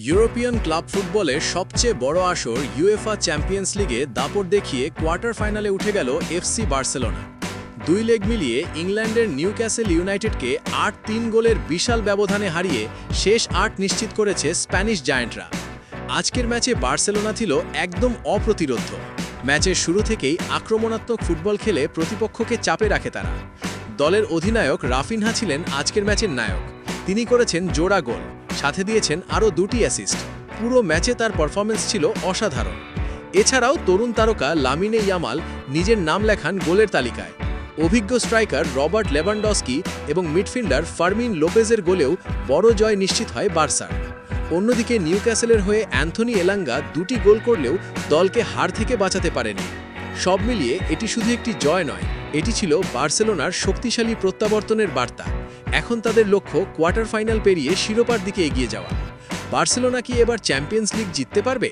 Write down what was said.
European club ফুটবলের সবচেয়ে বড় আসর ইউএফা চ্যাম্পিয়ন্স লিগে দাপট দেখিয়ে কোয়ার্টার ফাইনালে উঠে গেল এফসি বার্সেলোনা। দুই লেগ মিলিয়ে ইংল্যান্ডের নিউক্যাসল ইউনাইটেডকে ৮-৩ গোলের বিশাল ব্যবধানে হারিয়ে শেষ ৮ নিশ্চিত করেছে স্প্যানিশ জায়ান্টরা। আজকের ম্যাচে বার্সেলোনা ছিল একদম অপ্রতিরোধ্য। ম্যাচের শুরু থেকেই আক্রমণাত্মক ফুটবল খেলে প্রতিপক্ষকে চাপে রাখে তারা। দলের অধিনায়ক রাফিনহা ছিলেন আজকের ম্যাচের নায়ক। তিনি করেছেন জোড়া গোল, সাথে দিয়েছেন আরও 2টি অ্যাসিস্ট। পুরো ম্যাচে তার পারফরম্যান্স ছিল অসাধারণ। এছাড়াও তরুণ তারকা লামিনে ইয়ামাল নিজের নাম লেখান গোলের তালিকায়। অভিজ্ঞ স্ট্রাইকার রবার্ট লেভানডস্কি এবং মিডফিল্ডার ফার্মিন লোপেজের গোলেও বড় জয় নিশ্চিত হয় বার্সার। অন্যদিকে নিউক্যাসলের হয়ে অ্যান্থনি এলাঙ্গা 2টি গোল করলেও দলকে হার থেকে বাঁচাতে পারেনি। সব মিলিয়ে এটি শুধু একটি জয় নয়, এটি ছিল বার্সেলোনার শক্তিশালী প্রত্যাবর্তনের বার্তা। এখন তাদের লক্ষ্য কোয়ার্টার ফাইনাল পেরিয়ে শিরোপার দিকে এগিয়ে যাওয়া। বার্সেলোনা কি এবার চ্যাম্পিয়ন্স লিগ জিততে পারবে?